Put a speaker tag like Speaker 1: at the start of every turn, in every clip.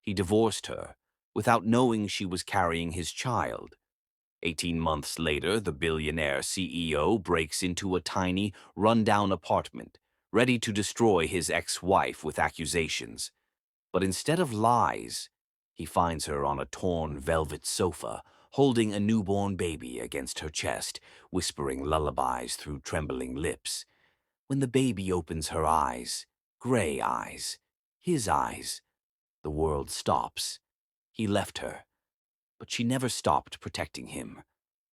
Speaker 1: He divorced her without knowing she was carrying his child. 18 months later, the billionaire CEO breaks into a tiny, run-down apartment, ready to destroy his ex-wife with accusations. But instead of lies, he finds her on a torn velvet sofa, holding a newborn baby against her chest, whispering lullabies through trembling lips. When the baby opens her eyes, gray eyes, his eyes, the world stops. He left her, but she never stopped protecting him.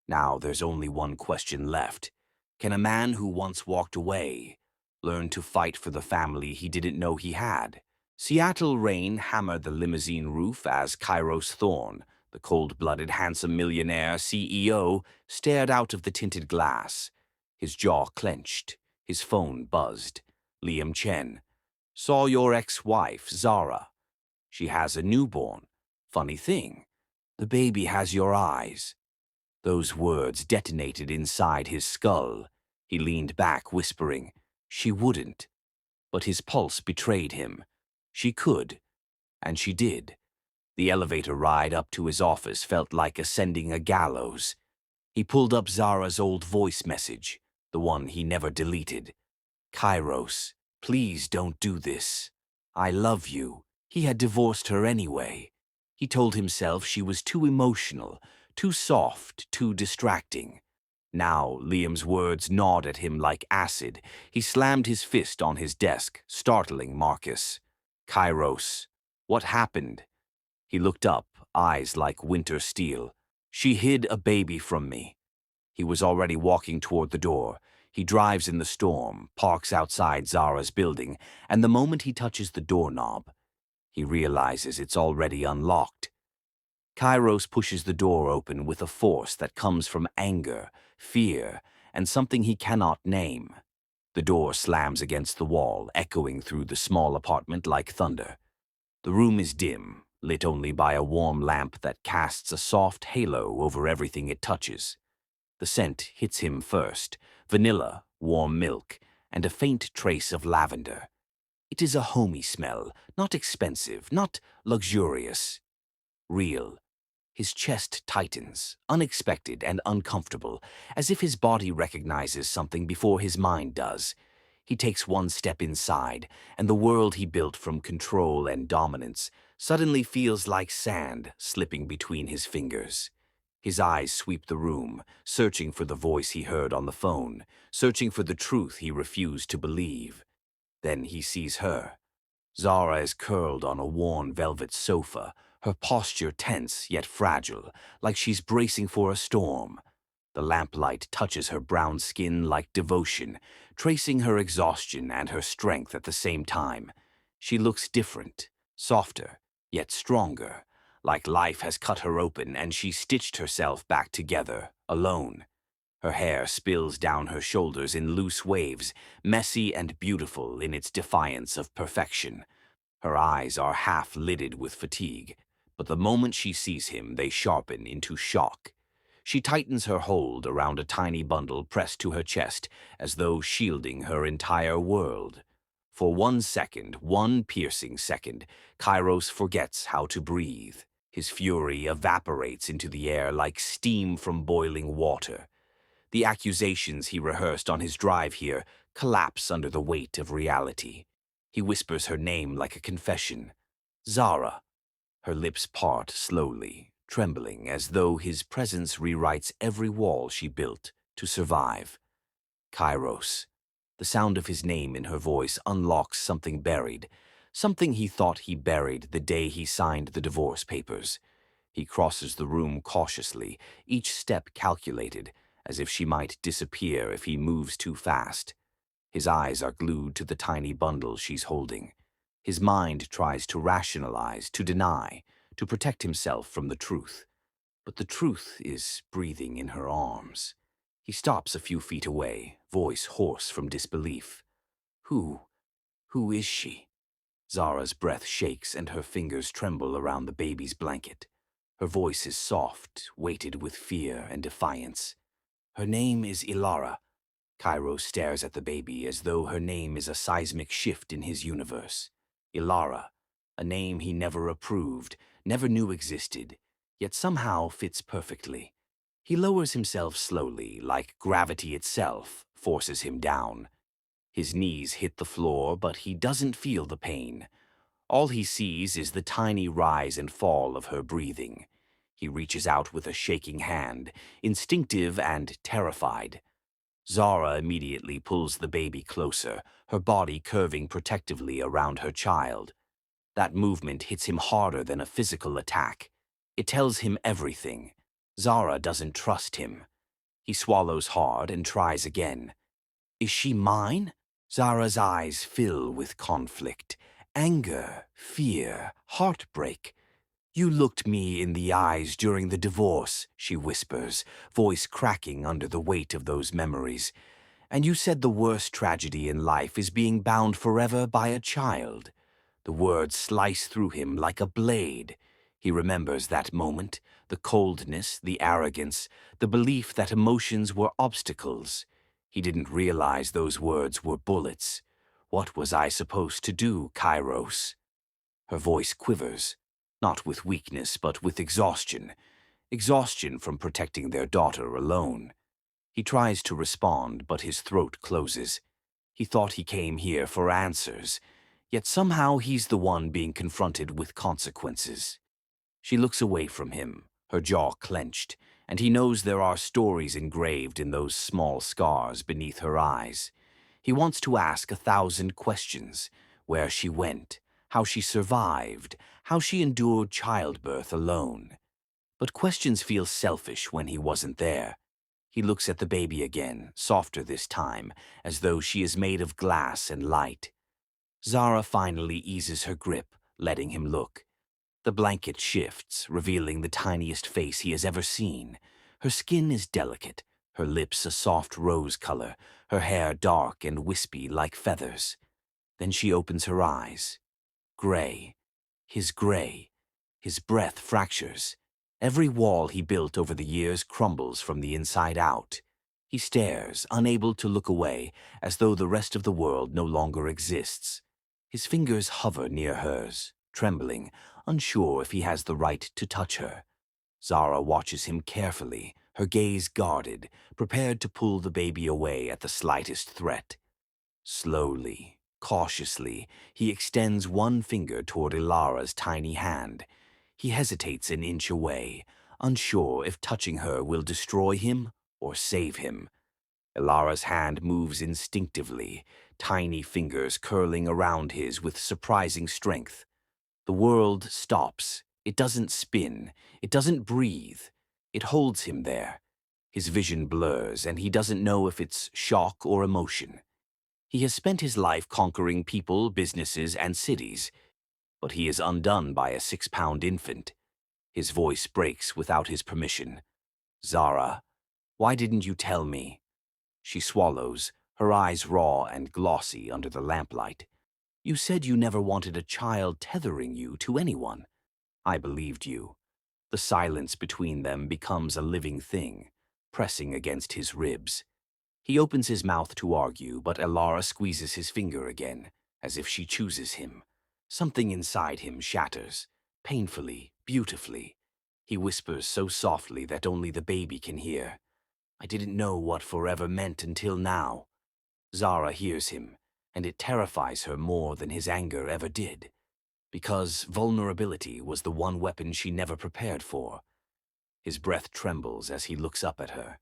Speaker 1: Now there's only one question left. Can a man who once walked away learn to fight for the family he didn't know he had? Seattle rain hammered the limousine roof as Kairos Thorne, the cold-blooded, handsome millionaire CEO, stared out of the tinted glass. His jaw clenched. His phone buzzed. Liam Chen. Saw your ex-wife, Zara. She has a newborn. Funny thing, the baby has your eyes. Those words detonated inside his skull. He leaned back, whispering, she wouldn't. But his pulse betrayed him. She could, and she did. The elevator ride up to his office felt like ascending a gallows. He pulled up Zara's old voice message, the one he never deleted. Kairos, please don't do this. I love you. He had divorced her anyway. He told himself she was too emotional, too soft, too distracting. Now Liam's words gnawed at him like acid. He slammed his fist on his desk, startling Marcus. Kairos, what happened? He looked up, eyes like winter steel. She hid a baby from me. He was already walking toward the door. He drives in the storm, parks outside Zara's building, and the moment he touches the doorknob, he realizes it's already unlocked. Kairos pushes the door open with a force that comes from anger, fear, and something he cannot name. The door slams against the wall, echoing through the small apartment like thunder. The room is dim, lit only by a warm lamp that casts a soft halo over everything it touches. The scent hits him first: vanilla, warm milk, and a faint trace of lavender. It is a homey smell, not expensive, not luxurious. Real. His chest tightens, unexpected and uncomfortable, as if his body recognizes something before his mind does. He takes one step inside, and the world he built from control and dominance suddenly feels like sand slipping between his fingers. His eyes sweep the room, searching for the voice he heard on the phone, searching for the truth he refused to believe. Then he sees her. Zara is curled on a worn velvet sofa, her posture tense yet fragile, like she's bracing for a storm. The lamplight touches her brown skin like devotion, tracing her exhaustion and her strength at the same time. She looks different, softer, yet stronger, like life has cut her open and she stitched herself back together, alone. Her hair spills down her shoulders in loose waves, messy and beautiful in its defiance of perfection. Her eyes are half-lidded with fatigue, but the moment she sees him, they sharpen into shock. She tightens her hold around a tiny bundle pressed to her chest, as though shielding her entire world. For 1 second, one piercing second, Kairos forgets how to breathe. His fury evaporates into the air like steam from boiling water. The accusations he rehearsed on his drive here collapse under the weight of reality. He whispers her name like a confession. Zara. Her lips part slowly, trembling as though his presence rewrites every wall she built to survive. Kairos. The sound of his name in her voice unlocks something buried, something he thought he buried the day he signed the divorce papers. He crosses the room cautiously, each step calculated, as if she might disappear if he moves too fast. His eyes are glued to the tiny bundle she's holding. His mind tries to rationalize, to deny, to protect himself from the truth. But the truth is breathing in her arms. He stops a few feet away, voice hoarse from disbelief. Who is she? Zara's breath shakes and her fingers tremble around the baby's blanket. Her voice is soft, weighted with fear and defiance. Her name is Ilara. Kairos stares at the baby as though her name is a seismic shift in his universe. Ilara, a name he never approved, never knew existed, yet somehow fits perfectly. He lowers himself slowly, like gravity itself forces him down. His knees hit the floor, but he doesn't feel the pain. All he sees is the tiny rise and fall of her breathing. He reaches out with a shaking hand, instinctive and terrified. Zara immediately pulls the baby closer, her body curving protectively around her child. That movement hits him harder than a physical attack. It tells him everything. Zara doesn't trust him. He swallows hard and tries again. Is she mine? Zara's eyes fill with conflict. Anger, fear, heartbreak. You looked me in the eyes during the divorce, she whispers, voice cracking under the weight of those memories. And you said the worst tragedy in life is being bound forever by a child. The words slice through him like a blade. He remembers that moment, the coldness, the arrogance, the belief that emotions were obstacles. He didn't realize those words were bullets. What was I supposed to do, Kairos? Her voice quivers, not with weakness but with exhaustion. Exhaustion from protecting their daughter alone. He tries to respond, but his throat closes. He thought he came here for answers, yet somehow he's the one being confronted with consequences. She looks away from him, her jaw clenched, and he knows there are stories engraved in those small scars beneath her eyes. He wants to ask 1,000 questions: where she went, how she survived, how she endured childbirth alone. But questions feel selfish when he wasn't there. He looks at the baby again, softer this time, as though she is made of glass and light. Zara finally eases her grip, letting him look. The blanket shifts, revealing the tiniest face he has ever seen. Her skin is delicate, her lips a soft rose color, her hair dark and wispy like feathers. Then she opens her eyes. Gray. His gray. His breath fractures. Every wall he built over the years crumbles from the inside out. He stares, unable to look away, as though the rest of the world no longer exists. His fingers hover near hers, trembling, unsure if he has the right to touch her. Zara watches him carefully, her gaze guarded, prepared to pull the baby away at the slightest threat. Slowly, cautiously, he extends one finger toward Ilara's tiny hand. He hesitates an inch away, unsure if touching her will destroy him or save him. Ilara's hand moves instinctively, tiny fingers curling around his with surprising strength. The world stops. It doesn't spin. It doesn't breathe. It holds him there. His vision blurs, and he doesn't know if it's shock or emotion. He has spent his life conquering people, businesses, and cities, but he is undone by a 6-pound infant. His voice breaks without his permission. Zara, why didn't you tell me? She swallows, her eyes raw and glossy under the lamplight. You said you never wanted a child tethering you to anyone. I believed you. The silence between them becomes a living thing, pressing against his ribs. He opens his mouth to argue, but Ilara squeezes his finger again, as if she chooses him. Something inside him shatters, painfully, beautifully. He whispers so softly that only the baby can hear. I didn't know what forever meant until now. Zara hears him, and it terrifies her more than his anger ever did, because vulnerability was the one weapon she never prepared for. His breath trembles as he looks up at her.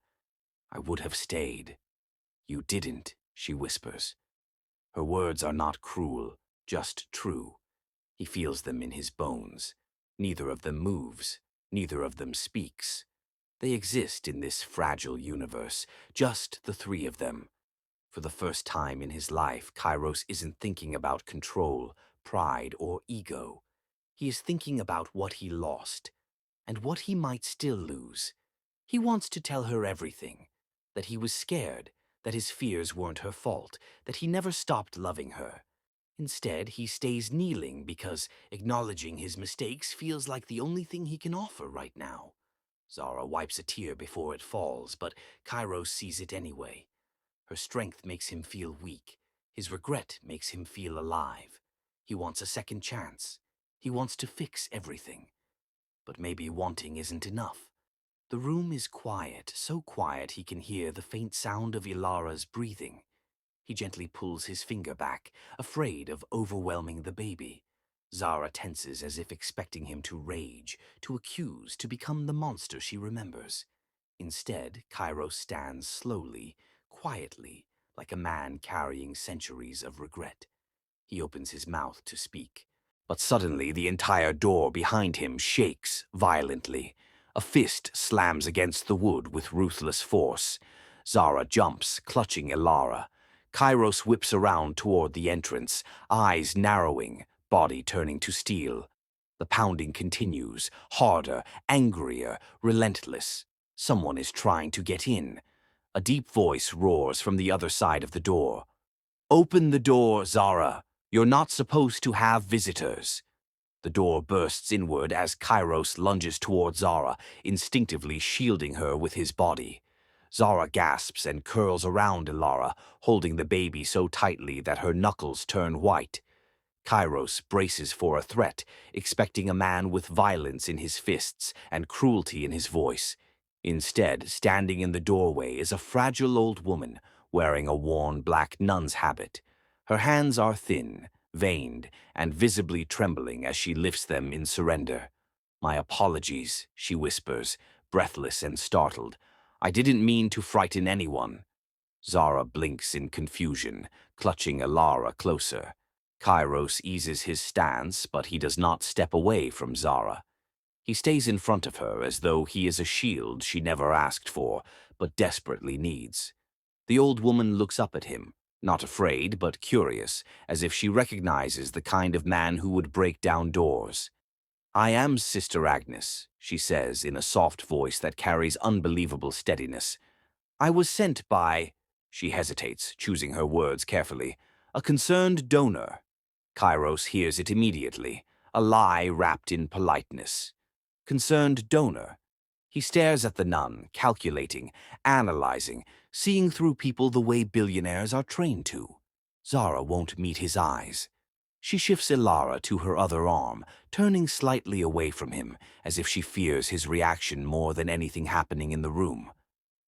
Speaker 1: I would have stayed. You didn't, she whispers. Her words are not cruel, just true. He feels them in his bones. Neither of them moves. Neither of them speaks. They exist in this fragile universe, just the three of them. For the first time in his life, Kairos isn't thinking about control, pride, or ego. He is thinking about what he lost, and what he might still lose. He wants to tell her everything, that he was scared, that his fears weren't her fault, that he never stopped loving her. Instead, he stays kneeling because acknowledging his mistakes feels like the only thing he can offer right now. Zara wipes a tear before it falls, but Kairos sees it anyway. Her strength makes him feel weak. His regret makes him feel alive. He wants a second chance. He wants to fix everything. But maybe wanting isn't enough. The room is quiet, so quiet he can hear the faint sound of Ilara's breathing. He gently pulls his finger back, afraid of overwhelming the baby. Zara tenses as if expecting him to rage, to accuse, to become the monster she remembers. Instead, Kairos stands slowly, quietly, like a man carrying centuries of regret. He opens his mouth to speak. But suddenly the entire door behind him shakes violently. A fist slams against the wood with ruthless force. Zara jumps, clutching Ilara. Kairos whips around toward the entrance, eyes narrowing, body turning to steel. The pounding continues, harder, angrier, relentless. Someone is trying to get in. A deep voice roars from the other side of the door. "Open the door, Zara. You're not supposed to have visitors." The door bursts inward as Kairos lunges toward Zara, instinctively shielding her with his body. Zara gasps and curls around Ilara, holding the baby so tightly that her knuckles turn white. Kairos braces for a threat, expecting a man with violence in his fists and cruelty in his voice. Instead, standing in the doorway is a fragile old woman wearing a worn black nun's habit. Her hands are thin, veined, and visibly trembling as she lifts them in surrender. "My apologies," she whispers, breathless and startled. "I didn't mean to frighten anyone." Zara blinks in confusion, clutching Ilara closer. Kairos eases his stance, but he does not step away from Zara. He stays in front of her as though he is a shield she never asked for, but desperately needs. The old woman looks up at him, not afraid but curious, as if she recognizes the kind of man who would break down doors. "I am Sister Agnes," she says in a soft voice that carries unbelievable steadiness. "I was sent by—" She hesitates, choosing her words carefully. "A concerned donor." Kairos hears it immediately, a lie wrapped in politeness. Concerned donor. He stares at the nun, calculating, analyzing, seeing through people the way billionaires are trained to. Zara won't meet his eyes. She shifts Ilara to her other arm, turning slightly away from him, as if she fears his reaction more than anything happening in the room.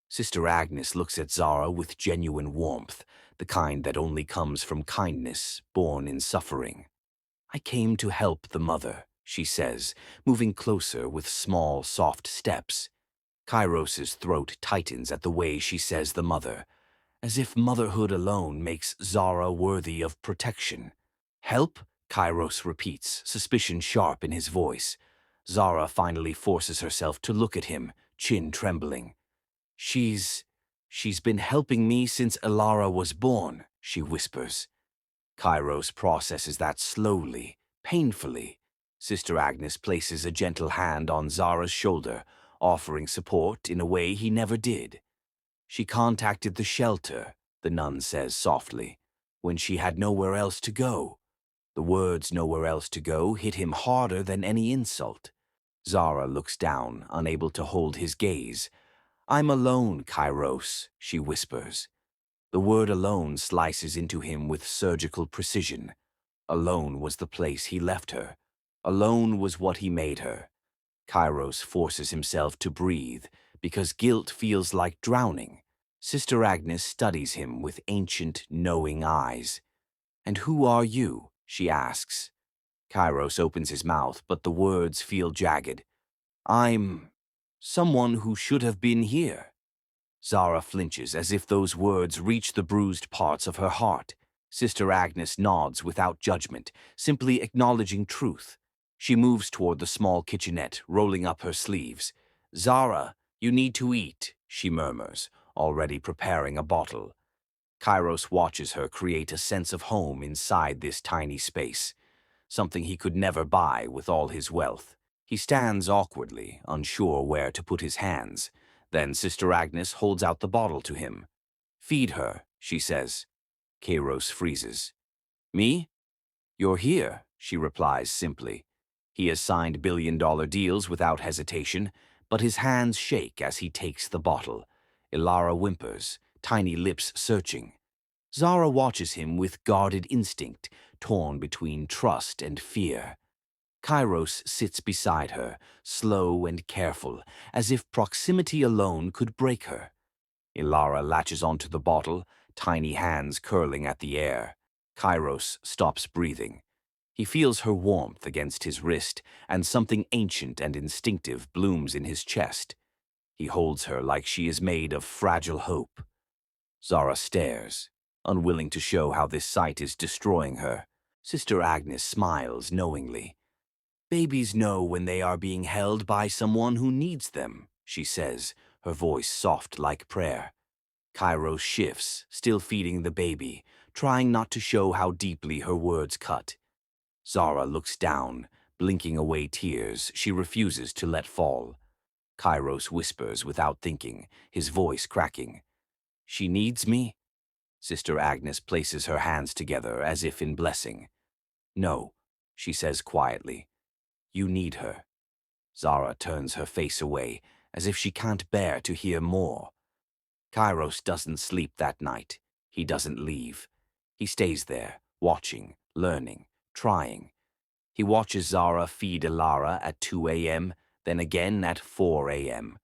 Speaker 1: Sister Agnes looks at Zara with genuine warmth, the kind that only comes from kindness born in suffering. "I came to help the mother," she says, moving closer with small, soft steps. Kairos's throat tightens at the way she says the mother, as if motherhood alone makes Zara worthy of protection. "Help?" Kairos repeats, suspicion sharp in his voice. Zara finally forces herself to look at him, chin trembling. She's been helping me since Ilara was born," she whispers. Kairos processes that slowly, painfully. Sister Agnes places a gentle hand on Zara's shoulder, offering support in a way he never did. "She contacted the shelter," the nun says softly, "when she had nowhere else to go." The words "nowhere else to go" hit him harder than any insult. Zara looks down, unable to hold his gaze. "I'm alone, Kairos," she whispers. The word alone slices into him with surgical precision. Alone was the place he left her. Alone was what he made her. Kairos forces himself to breathe, because guilt feels like drowning. Sister Agnes studies him with ancient, knowing eyes. "And who are you?" she asks. Kairos opens his mouth, but the words feel jagged. "I'm someone who should have been here." Zara flinches as if those words reach the bruised parts of her heart. Sister Agnes nods without judgment, simply acknowledging truth. She moves toward the small kitchenette, rolling up her sleeves. "Zara, you need to eat," she murmurs, already preparing a bottle. Kairos watches her create a sense of home inside this tiny space, something he could never buy with all his wealth. He stands awkwardly, unsure where to put his hands. Then Sister Agnes holds out the bottle to him. "Feed her," she says. Kairos freezes. "Me? You're here," she replies simply. He has signed billion-dollar deals without hesitation, but his hands shake as he takes the bottle. Ilara whimpers, tiny lips searching. Zara watches him with guarded instinct, torn between trust and fear. Kairos sits beside her, slow and careful, as if proximity alone could break her. Ilara latches onto the bottle, tiny hands curling at the air. Kairos stops breathing. He feels her warmth against his wrist, and something ancient and instinctive blooms in his chest. He holds her like she is made of fragile hope. Zara stares, unwilling to show how this sight is destroying her. Sister Agnes smiles knowingly. "Babies know when they are being held by someone who needs them," she says, her voice soft like prayer. Kairos shifts, still feeding the baby, trying not to show how deeply her words cut. Zara looks down, blinking away tears she refuses to let fall. Kairos whispers without thinking, his voice cracking. "She needs me?" Sister Agnes places her hands together as if in blessing. "No," she says quietly. "You need her." Zara turns her face away, as if she can't bear to hear more. Kairos doesn't sleep that night. He doesn't leave. He stays there, watching, learning, trying. He watches Zara feed Ilara at 2 a.m., then again at 4 a.m.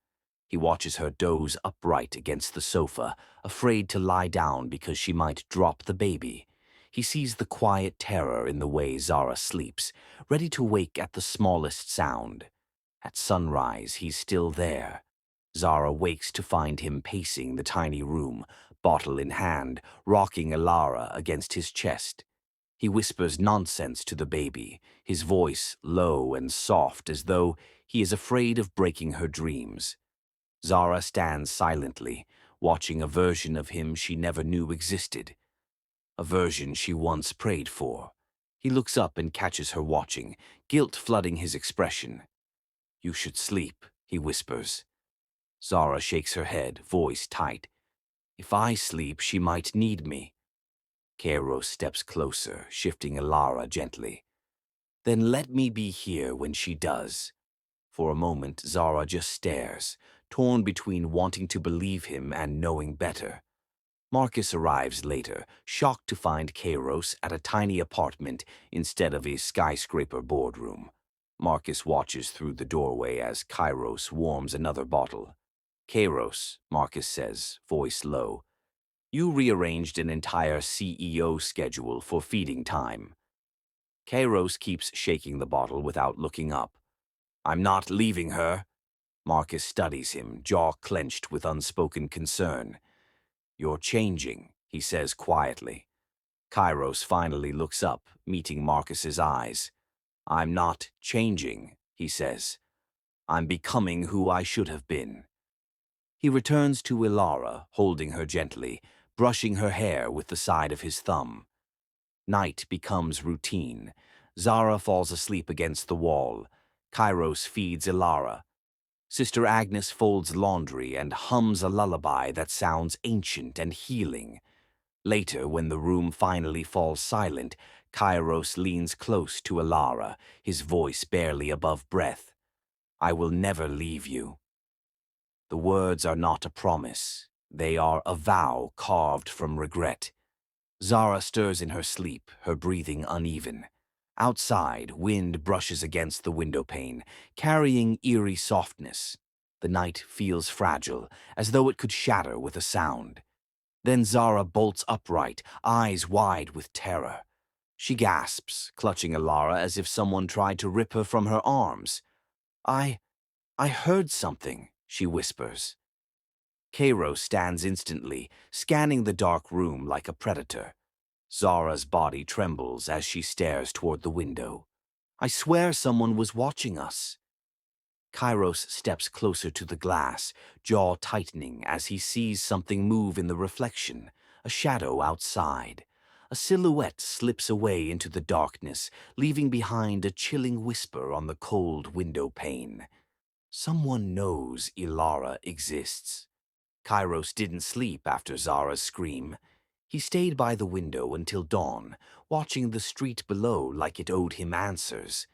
Speaker 1: He watches her doze upright against the sofa, afraid to lie down because she might drop the baby. He sees the quiet terror in the way Zara sleeps, ready to wake at the smallest sound. At sunrise, he's still there. Zara wakes to find him pacing the tiny room, bottle in hand, rocking Ilara against his chest. He whispers nonsense to the baby, his voice low and soft as though he is afraid of breaking her dreams. Zara stands silently, watching a version of him she never knew existed. A version she once prayed for. He looks up and catches her watching, guilt flooding his expression. "You should sleep," he whispers. Zara shakes her head, voice tight. "If I sleep, she might need me." Kairos steps closer, shifting Ilara gently. "Then let me be here when she does." For a moment, Zara just stares, torn between wanting to believe him and knowing better. Marcus arrives later, shocked to find Kairos at a tiny apartment instead of a skyscraper boardroom. Marcus watches through the doorway as Kairos warms another bottle. "Kairos," Marcus says, voice low, "you rearranged an entire CEO schedule for feeding time." Kairos keeps shaking the bottle without looking up. "I'm not leaving her." Marcus studies him, jaw clenched with unspoken concern. "You're changing," he says quietly. Kairos finally looks up, meeting Marcus's eyes. "I'm not changing," he says. "I'm becoming who I should have been." He returns to Ilara, holding her gently, brushing her hair with the side of his thumb. Night becomes routine. Zara falls asleep against the wall. Kairos feeds Ilara. Sister Agnes folds laundry and hums a lullaby that sounds ancient and healing. Later, when the room finally falls silent, Kairos leans close to Ilara, his voice barely above breath. "I will never leave you." The words are not a promise. They are a vow carved from regret. Zara stirs in her sleep, her breathing uneven. Outside, wind brushes against the window pane, carrying eerie softness. The night feels fragile, as though it could shatter with a sound. Then Zara bolts upright, eyes wide with terror. She gasps, clutching Ilara as if someone tried to rip her from her arms. I heard something," she whispers. Kairos stands instantly, scanning the dark room like a predator. Zara's body trembles as she stares toward the window. "I swear someone was watching us." Kairos steps closer to the glass, jaw tightening as he sees something move in the reflection, a shadow outside. A silhouette slips away into the darkness, leaving behind a chilling whisper on the cold window pane. Someone knows Ilara exists. Kairos didn't sleep after Zara's scream. He stayed by the window until dawn, watching the street below like it owed him answers.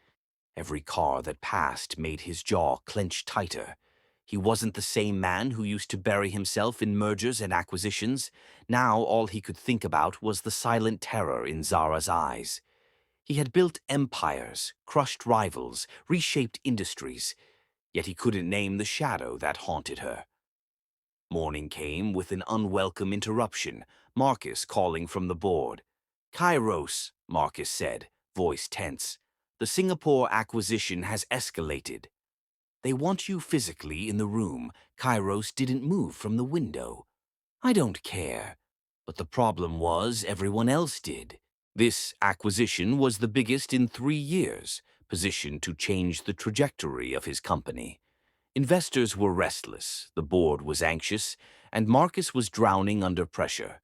Speaker 1: Every car that passed made his jaw clench tighter. He wasn't the same man who used to bury himself in mergers and acquisitions. Now all he could think about was the silent terror in Zara's eyes. He had built empires, crushed rivals, reshaped industries, yet he couldn't name the shadow that haunted her. Morning came with an unwelcome interruption, Marcus calling from the board. "Kairos," Marcus said, voice tense. "The Singapore acquisition has escalated. They want you physically in the room." Kairos didn't move from the window. "I don't care." But the problem was everyone else did. This acquisition was the biggest in 3 years, positioned to change the trajectory of his company. Investors were restless, the board was anxious, and Marcus was drowning under pressure.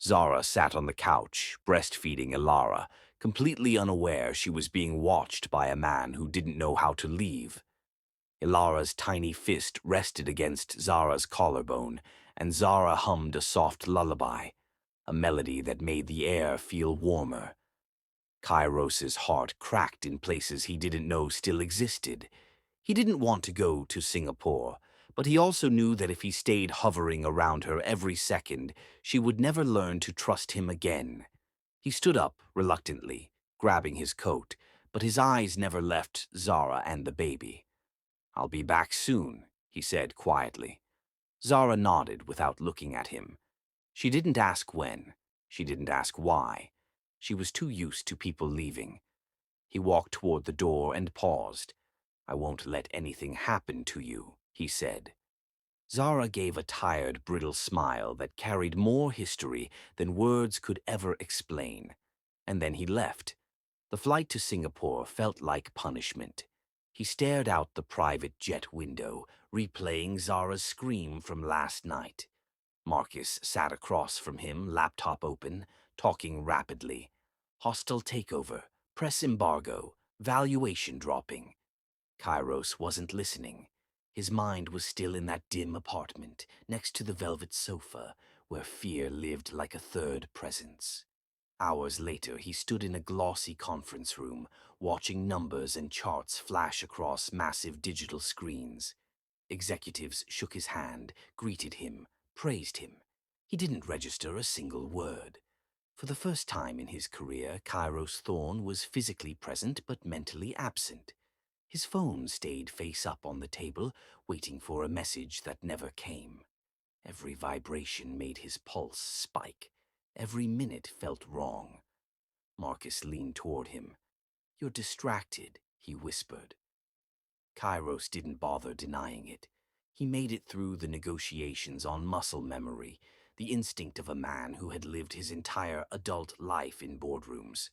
Speaker 1: Zara sat on the couch, breastfeeding Ilara, completely unaware she was being watched by a man who didn't know how to leave. Ilara's tiny fist rested against Zara's collarbone, and Zara hummed a soft lullaby, a melody that made the air feel warmer. Kairos's heart cracked in places he didn't know still existed. He didn't want to go to Singapore, but he also knew that if he stayed hovering around her every second, she would never learn to trust him again. He stood up reluctantly, grabbing his coat, but his eyes never left Zara and the baby. "I'll be back soon," he said quietly. Zara nodded without looking at him. She didn't ask when. She didn't ask why. She was too used to people leaving. He walked toward the door and paused. "I won't let anything happen to you," he said. Zara gave a tired, brittle smile that carried more history than words could ever explain. And then he left. The flight to Singapore felt like punishment. He stared out the private jet window, replaying Zara's scream from last night. Marcus sat across from him, laptop open, talking rapidly. "Hostile takeover, press embargo, valuation dropping." Kairos wasn't listening. His mind was still in that dim apartment, next to the velvet sofa, where fear lived like a third presence. Hours later, he stood in a glossy conference room, watching numbers and charts flash across massive digital screens. Executives shook his hand, greeted him, praised him. He didn't register a single word. For the first time in his career, Kairos Thorne was physically present but mentally absent. His phone stayed face up on the table, waiting for a message that never came. Every vibration made his pulse spike. Every minute felt wrong. Marcus leaned toward him. "You're distracted," he whispered. Kairos didn't bother denying it. He made it through the negotiations on muscle memory, the instinct of a man who had lived his entire adult life in boardrooms.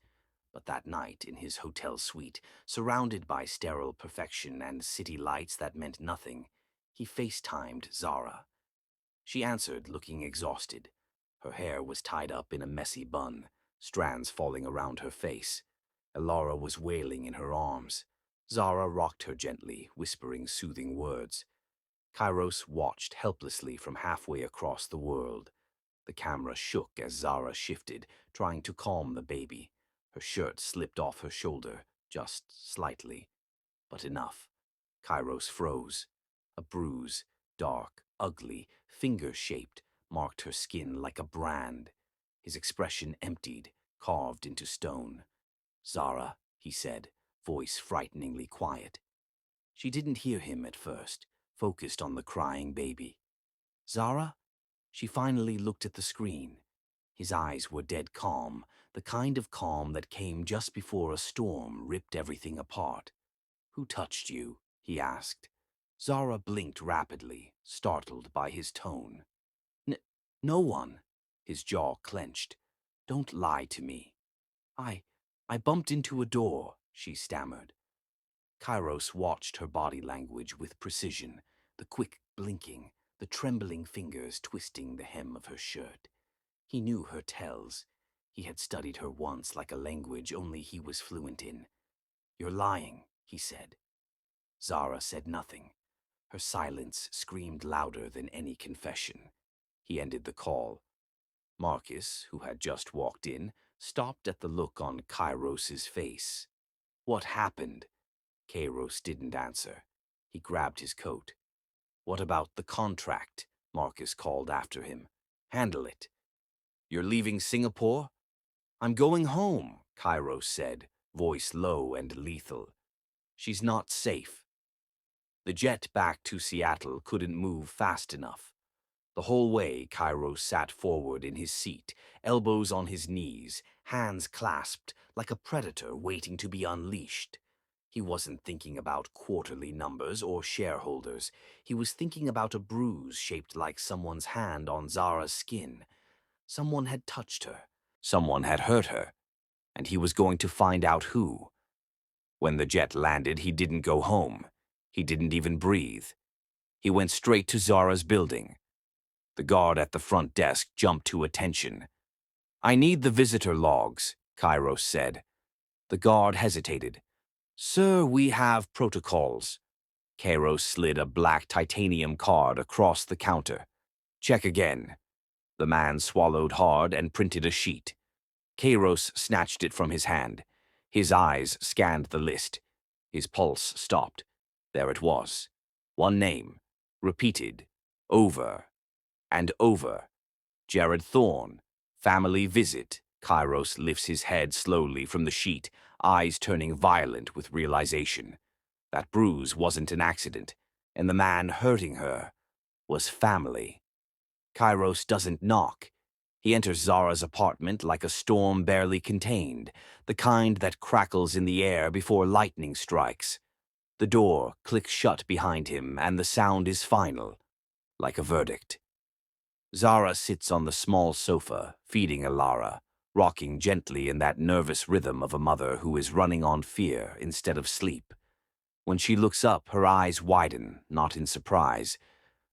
Speaker 1: But that night, in his hotel suite, surrounded by sterile perfection and city lights that meant nothing, he FaceTimed Zara. She answered, looking exhausted. Her hair was tied up in a messy bun, strands falling around her face. Ilara was wailing in her arms. Zara rocked her gently, whispering soothing words. Kairos watched helplessly from halfway across the world. The camera shook as Zara shifted, trying to calm the baby. Her shirt slipped off her shoulder, just slightly. But enough. Kairos froze. A bruise, dark, ugly, finger-shaped, marked her skin like a brand. His expression emptied, carved into stone. "Zara," he said, voice frighteningly quiet. She didn't hear him at first, focused on the crying baby. "Zara?" She finally looked at the screen. His eyes were dead calm, the kind of calm that came just before a storm ripped everything apart. "Who touched you?" he asked. Zara blinked rapidly, startled by his tone. "N No one." His jaw clenched. "Don't lie to me." I I bumped into a door," she stammered. Kairos watched her body language with precision, the quick blinking, the trembling fingers twisting the hem of her shirt. He knew her tells. He had studied her once like a language only he was fluent in. "You're lying," he said. Zara said nothing. Her silence screamed louder than any confession. He ended the call. Marcus, who had just walked in, stopped at the look on Kairos's face. "What happened?" Kairos didn't answer. He grabbed his coat. "What about the contract?" Marcus called after him. "Handle it." "You're leaving Singapore?" "I'm going home," Kairos said, voice low and lethal. "She's not safe." The jet back to Seattle couldn't move fast enough. The whole way, Kairos sat forward in his seat, elbows on his knees, hands clasped, like a predator waiting to be unleashed. He wasn't thinking about quarterly numbers or shareholders. He was thinking about a bruise shaped like someone's hand on Zara's skin. Someone had touched her. Someone had hurt her. And he was going to find out who. When the jet landed, he didn't go home. He didn't even breathe. He went straight to Zara's building. The guard at the front desk jumped to attention. "I need the visitor logs," Kairos said. The guard hesitated. "Sir, we have protocols." Kairos slid a black titanium card across the counter. "Check again." The man swallowed hard and printed a sheet. Kairos snatched it from his hand. His eyes scanned the list. His pulse stopped. There it was. One name, repeated, over and over. Jared Thorne. Family visit. Kairos lifts his head slowly from the sheet, eyes turning violent with realization. That bruise wasn't an accident, and the man hurting her was family. Kairos doesn't knock. He enters Zara's apartment like a storm barely contained, the kind that crackles in the air before lightning strikes. The door clicks shut behind him, and the sound is final, like a verdict. Zara sits on the small sofa, feeding Alara, rocking gently in that nervous rhythm of a mother who is running on fear instead of sleep. When she looks up, her eyes widen, not in surprise.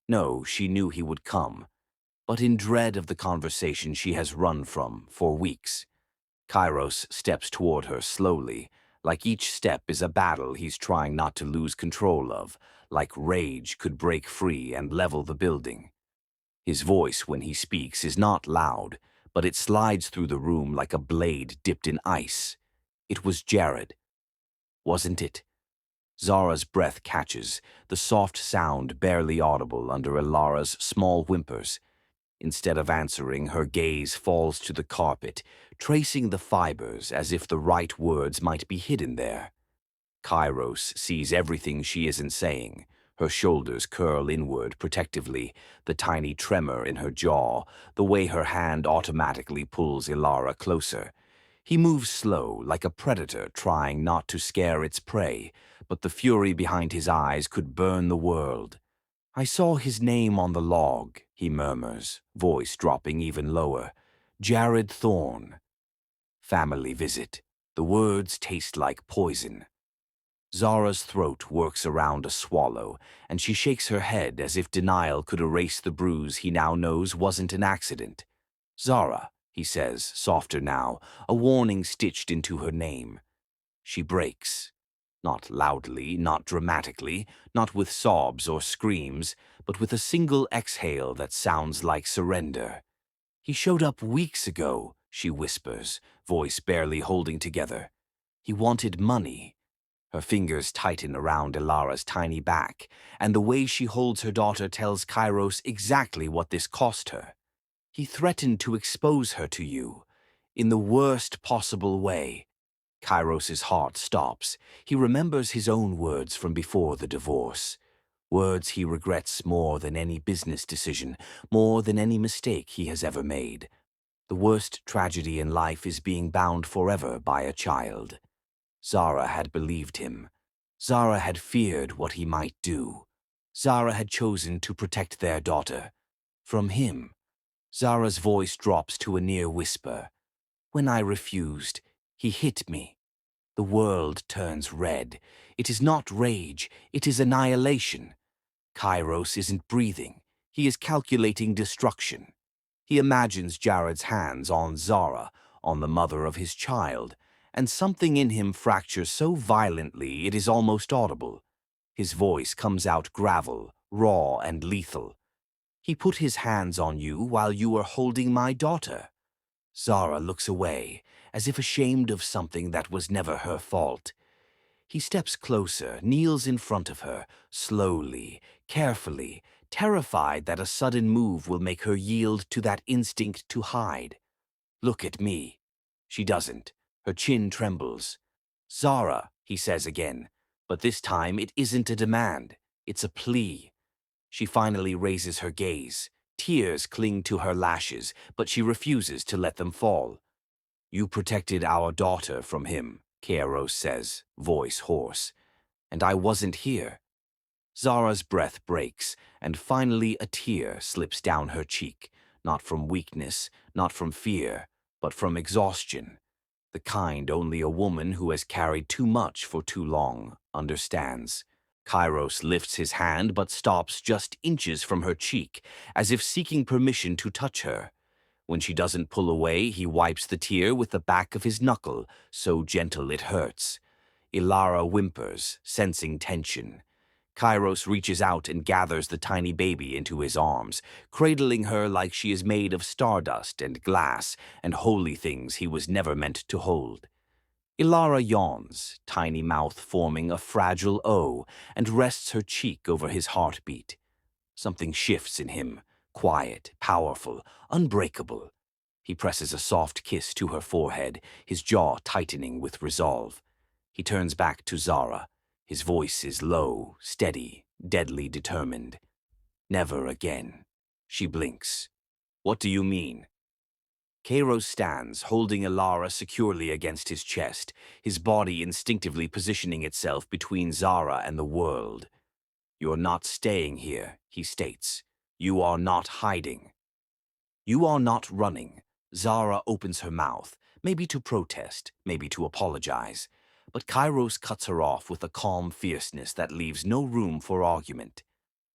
Speaker 1: No, she knew he would come, but in dread of the conversation she has run from for weeks. Kairos steps toward her slowly, like each step is a battle he's trying not to lose control of, like rage could break free and level the building. His voice, when he speaks, is not loud, but it slides through the room like a blade dipped in ice. It was Jared. Wasn't it? Zara's breath catches, the soft sound barely audible under Alara's small whimpers. Instead of answering, her gaze falls to the carpet, tracing the fibers as if the right words might be hidden there. Kairos sees everything she isn't saying. Her shoulders curl inward protectively, the tiny tremor in her jaw, the way her hand automatically pulls Ilara closer. He moves slow, like a predator trying not to scare its prey, but the fury behind his eyes could burn the world. "I saw his name on the log," he murmurs, voice dropping even lower. "Jared Thorne. Family visit." The words taste like poison. Zara's throat works around a swallow, and she shakes her head as if denial could erase the bruise he now knows wasn't an accident. "Zara," he says, softer now, a warning stitched into her name. She breaks. Not loudly, not dramatically, not with sobs or screams, but with a single exhale that sounds like surrender. "He showed up weeks ago," she whispers, voice barely holding together. "He wanted money." Her fingers tighten around Ilara's tiny back, and the way she holds her daughter tells Kairos exactly what this cost her. "He threatened to expose her to you, in the worst possible way." Kairos's heart stops. He remembers his own words from before the divorce. Words he regrets more than any business decision, more than any mistake he has ever made. The worst tragedy in life is being bound forever by a child. Zara had believed him. Zara had feared what he might do. Zara had chosen to protect their daughter. From him. Zara's voice drops to a near whisper. "When I refused, he hit me." The world turns red. It is not rage, it is annihilation. Kairos isn't breathing. He is calculating destruction. He imagines Jared's hands on Zara, on the mother of his child, and something in him fractures so violently it is almost audible. His voice comes out gravel, raw and lethal. "He put his hands on you while you were holding my daughter." Zara looks away, as if ashamed of something that was never her fault. He steps closer, kneels in front of her, slowly, carefully, terrified that a sudden move will make her yield to that instinct to hide. "Look at me." She doesn't. Her chin trembles. Zara, he says again, but this time it isn't a demand, it's a plea. She finally raises her gaze. Tears cling to her lashes, but she refuses to let them fall. You protected our daughter from him, Kairos says, voice hoarse. And I wasn't here. Zara's breath breaks, and finally a tear slips down her cheek, not from weakness, not from fear, but from exhaustion. The kind only a woman who has carried too much for too long understands. Kairos lifts his hand but stops just inches from her cheek, as if seeking permission to touch her. When she doesn't pull away, he wipes the tear with the back of his knuckle, so gentle it hurts. Ilara whimpers, sensing tension. Kairos reaches out and gathers the tiny baby into his arms, cradling her like she is made of stardust and glass and holy things he was never meant to hold. Ilara yawns, tiny mouth forming a fragile O, and rests her cheek over his heartbeat. Something shifts in him, quiet, powerful, unbreakable. He presses a soft kiss to her forehead, his jaw tightening with resolve. He turns back to Zara. His voice is low, steady, deadly determined. Never again. She blinks. What do you mean? Kairos stands, holding Ilara securely against his chest, his body instinctively positioning itself between Zara and the world. You're not staying here, he states. You are not hiding. You are not running. Zara opens her mouth, maybe to protest, maybe to apologize. But Kairos cuts her off with a calm fierceness that leaves no room for argument.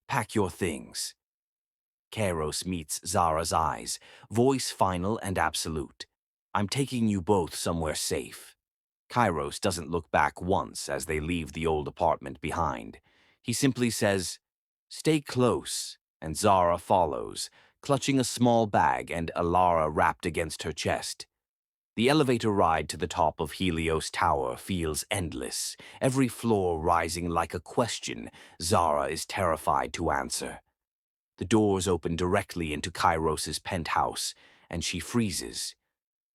Speaker 1: Pack your things. Kairos meets Zara's eyes, voice final and absolute. I'm taking you both somewhere safe. Kairos doesn't look back once as they leave the old apartment behind. He simply says, "Stay close," and Zara follows, clutching a small bag and Ilara wrapped against her chest. The elevator ride to the top of Helios Tower feels endless, every floor rising like a question Zara is terrified to answer. The doors open directly into Kairos's penthouse, and she freezes.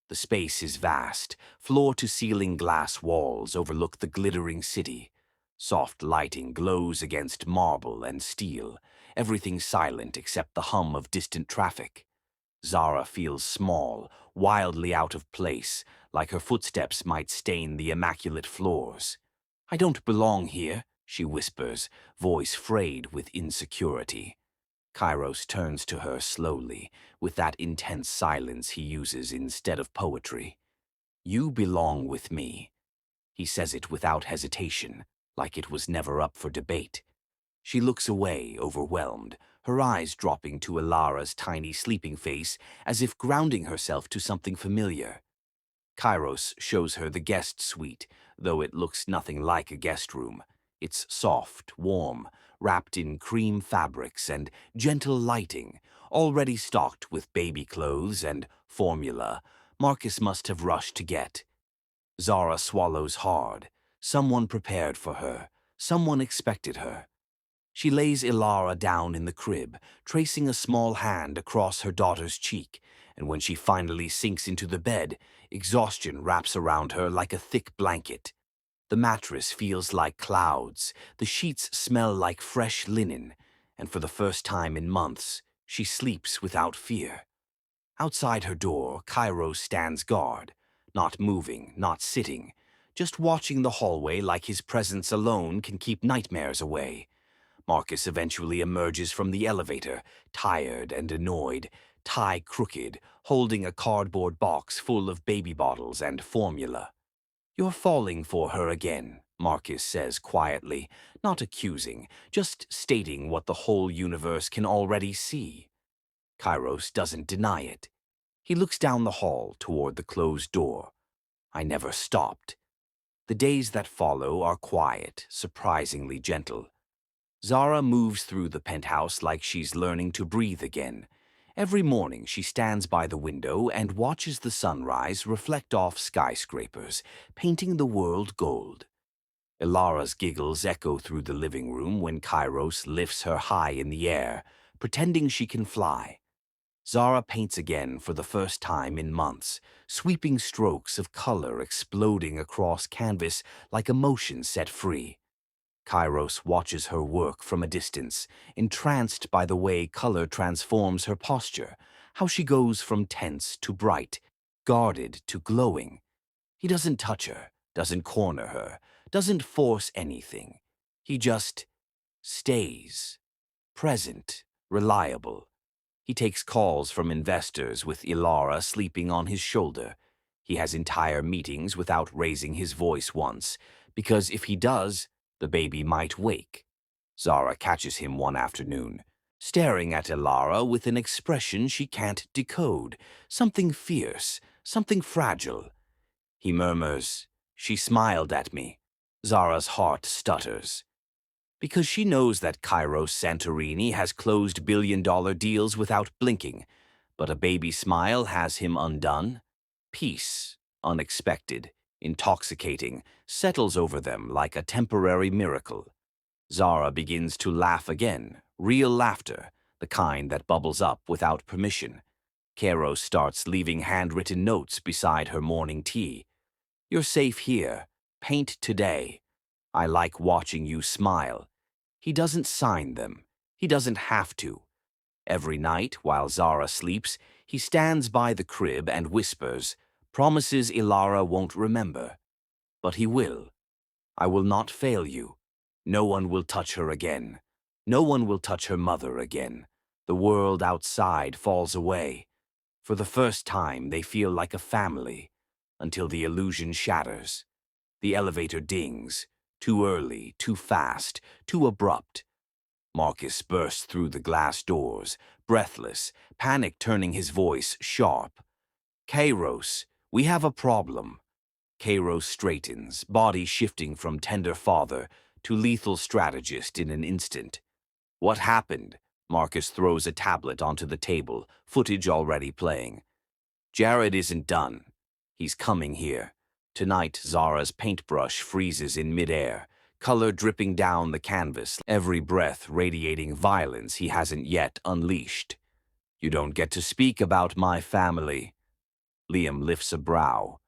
Speaker 1: The space is vast. Floor-to-ceiling glass walls overlook the glittering city. Soft lighting glows against marble and steel, everything silent except the hum of distant traffic. Zara feels small, wildly out of place, like her footsteps might stain the immaculate floors. I don't belong here, she whispers, voice frayed with insecurity. Kairos turns to her slowly, with that intense silence he uses instead of poetry. You belong with me. He says it without hesitation, like it was never up for debate. She looks away, overwhelmed, her eyes dropping to Ilara's tiny sleeping face as if grounding herself to something familiar. Kairos shows her the guest suite, though it looks nothing like a guest room. It's soft, warm, wrapped in cream fabrics and gentle lighting, already stocked with baby clothes and formula Marcus must have rushed to get. Zara swallows hard. Someone prepared for her. Someone expected her. She lays Ilara down in the crib, tracing a small hand across her daughter's cheek, and when she finally sinks into the bed, exhaustion wraps around her like a thick blanket. The mattress feels like clouds, the sheets smell like fresh linen, and for the first time in months, she sleeps without fear. Outside her door, Kairos stands guard, not moving, not sitting, just watching the hallway like his presence alone can keep nightmares away. Marcus eventually emerges from the elevator, tired and annoyed, tie crooked, holding a cardboard box full of baby bottles and formula. You're falling for her again, Marcus says quietly, not accusing, just stating what the whole universe can already see. Kairos doesn't deny it. He looks down the hall toward the closed door. I never stopped. The days that follow are quiet, surprisingly gentle. Zara moves through the penthouse like she's learning to breathe again. Every morning she stands by the window and watches the sunrise reflect off skyscrapers, painting the world gold. Ilara's giggles echo through the living room when Kairos lifts her high in the air, pretending she can fly. Zara paints again for the first time in months, sweeping strokes of color exploding across canvas like emotion set free. Kairos watches her work from a distance, entranced by the way color transforms her posture, how she goes from tense to bright, guarded to glowing. He doesn't touch her, doesn't corner her, doesn't force anything. He just stays, present, reliable. He takes calls from investors with Ilara sleeping on his shoulder. He has entire meetings without raising his voice once, because if he does, the baby might wake. Zara catches him one afternoon, staring at Ilara with an expression she can't decode, something fierce, something fragile. He murmurs, "She smiled at me." Zara's heart stutters. Because she knows that Kairos Santorini has closed billion-dollar deals without blinking, but a baby smile has him undone. Peace, unexpected, intoxicating, settles over them like a temporary miracle. Zara begins to laugh again, real laughter, the kind that bubbles up without permission. Kairos starts leaving handwritten notes beside her morning tea. "You're safe here. Paint today. I like watching you smile." He doesn't sign them. He doesn't have to. Every night, while Zara sleeps, he stands by the crib and whispers, promises Ilara won't remember. But he will. "I will not fail you. No one will touch her again. No one will touch her mother again. The world outside falls away. For the first time, they feel like a family, until the illusion shatters. The elevator dings. Too early, too fast, too abrupt. Marcus bursts through the glass doors, breathless, panic turning his voice sharp. "Kairos, we have a problem." Kairos straightens, body shifting from tender father to lethal strategist in an instant. "What happened?" Marcus throws a tablet onto the table, footage already playing. "Jared isn't done. He's coming here." Tonight, Zara's paintbrush freezes in midair, color dripping down the canvas, every breath radiating violence he hasn't yet unleashed. "You don't get to speak about my family." Liam lifts a brow.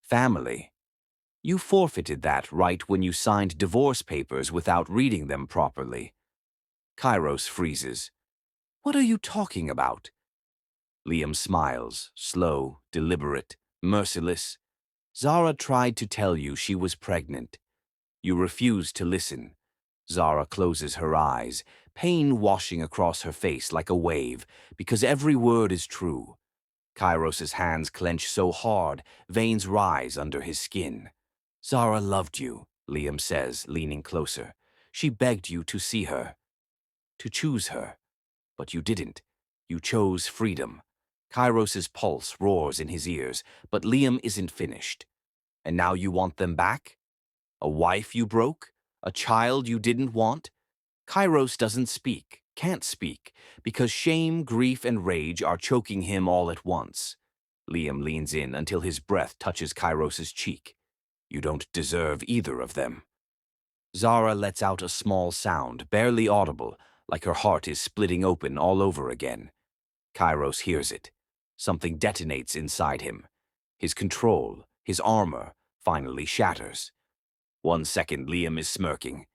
Speaker 1: "Family? You forfeited that right when you signed divorce papers without reading them properly." Kairos freezes. "What are you talking about?" Liam smiles, slow, deliberate, merciless. "Zara tried to tell you she was pregnant. You refused to listen." Zara closes her eyes, pain washing across her face like a wave, because every word is true. Kairos's hands clench so hard, veins rise under his skin. "Zara loved you," Liam says, leaning closer. "She begged you to see her, to choose her. But you didn't. You chose freedom." Kairos's pulse roars in his ears, but Liam isn't finished. "And now you want them back? A wife you broke? A child you didn't want?" Kairos doesn't speak, can't speak, because shame, grief, and rage are choking him all at once. Liam leans in until his breath touches Kairos's cheek. "You don't deserve either of them." Zara lets out a small sound, barely audible, like her heart is splitting open all over again. Kairos hears it. Something detonates inside him. His control, his armor, finally shatters. 1 second, Liam is smirking.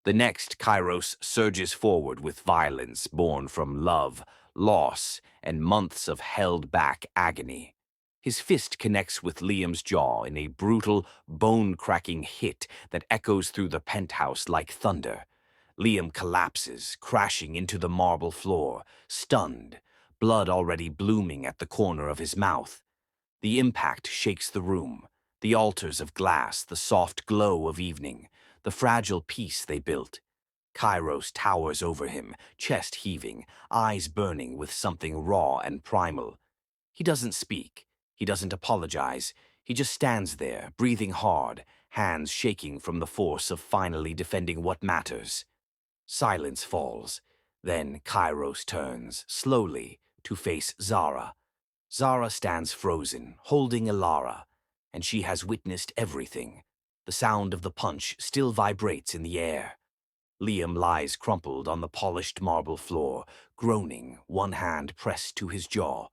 Speaker 1: The next, Kairos surges forward with violence born from love, loss, and months of held-back agony. His fist connects with Liam's jaw in a brutal, bone-cracking hit that echoes through the penthouse like thunder. Liam collapses, crashing into the marble floor, stunned, blood already blooming at the corner of his mouth. The impact shakes the room, the altars of glass, the soft glow of evening, the fragile peace they built. Kairos towers over him, chest heaving, eyes burning with something raw and primal. He doesn't speak. He doesn't apologize. He just stands there, breathing hard, hands shaking from the force of finally defending what matters. Silence falls. Then Kairos turns, slowly, to face Zara. Zara stands frozen, holding Ilara, and she has witnessed everything. The sound of the punch still vibrates in the air. Liam lies crumpled on the polished marble floor, groaning, one hand pressed to his jaw.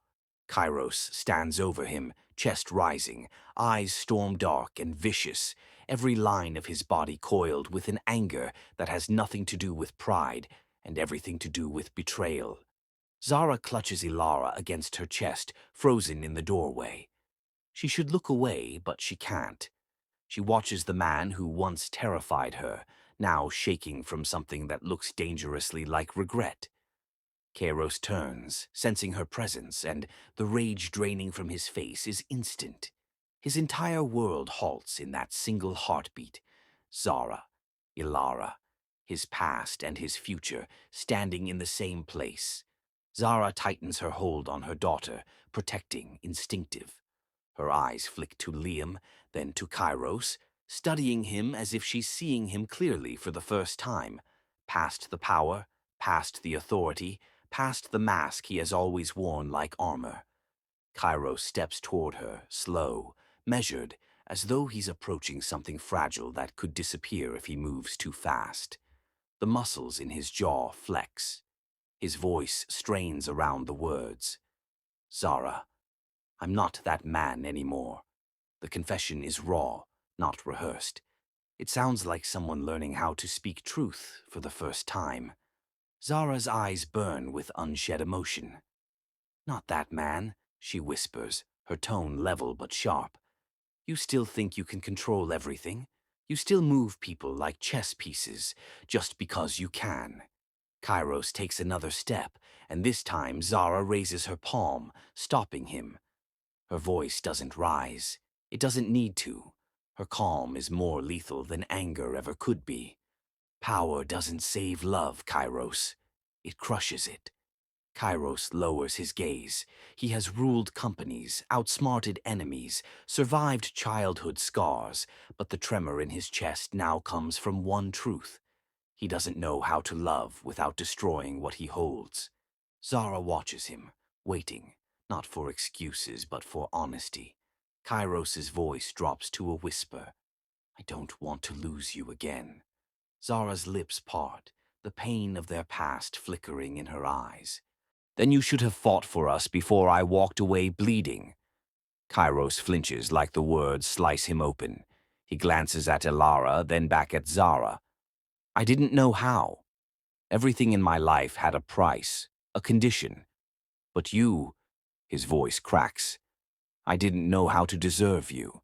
Speaker 1: Kairos stands over him, chest rising, eyes storm-dark and vicious, every line of his body coiled with an anger that has nothing to do with pride and everything to do with betrayal. Zara clutches Ilara against her chest, frozen in the doorway. She should look away, but she can't. She watches the man who once terrified her, now shaking from something that looks dangerously like regret. Kairos turns, sensing her presence, and the rage draining from his face is instant. His entire world halts in that single heartbeat. Zara, Ilara, his past and his future standing in the same place. Zara tightens her hold on her daughter, protecting, instinctive. Her eyes flick to Liam, then to Kairos, studying him as if she's seeing him clearly for the first time. Past the power, past the authority, past the mask he has always worn like armor. Kairos steps toward her, slow, measured, as though he's approaching something fragile that could disappear if he moves too fast. The muscles in his jaw flex. His voice strains around the words. Zara, I'm not that man anymore. The confession is raw, not rehearsed. It sounds like someone learning how to speak truth for the first time. Zara's eyes burn with unshed emotion. Not that man, she whispers, her tone level but sharp. You still think you can control everything? You still move people like chess pieces, just because you can. Kairos takes another step, and this time Zara raises her palm, stopping him. Her voice doesn't rise. It doesn't need to. Her calm is more lethal than anger ever could be. Power doesn't save love, Kairos. It crushes it. Kairos lowers his gaze. He has ruled companies, outsmarted enemies, survived childhood scars, but the tremor in his chest now comes from one truth. He doesn't know how to love without destroying what he holds. Zara watches him, waiting, not for excuses but for honesty. Kairos's voice drops to a whisper. I don't want to lose you again. Zara's lips part, the pain of their past flickering in her eyes. Then you should have fought for us before I walked away bleeding. Kairos flinches like the words slice him open. He glances at Ilara, then back at Zara. I didn't know how. Everything in my life had a price, a condition. But you, his voice cracks. I didn't know how to deserve you.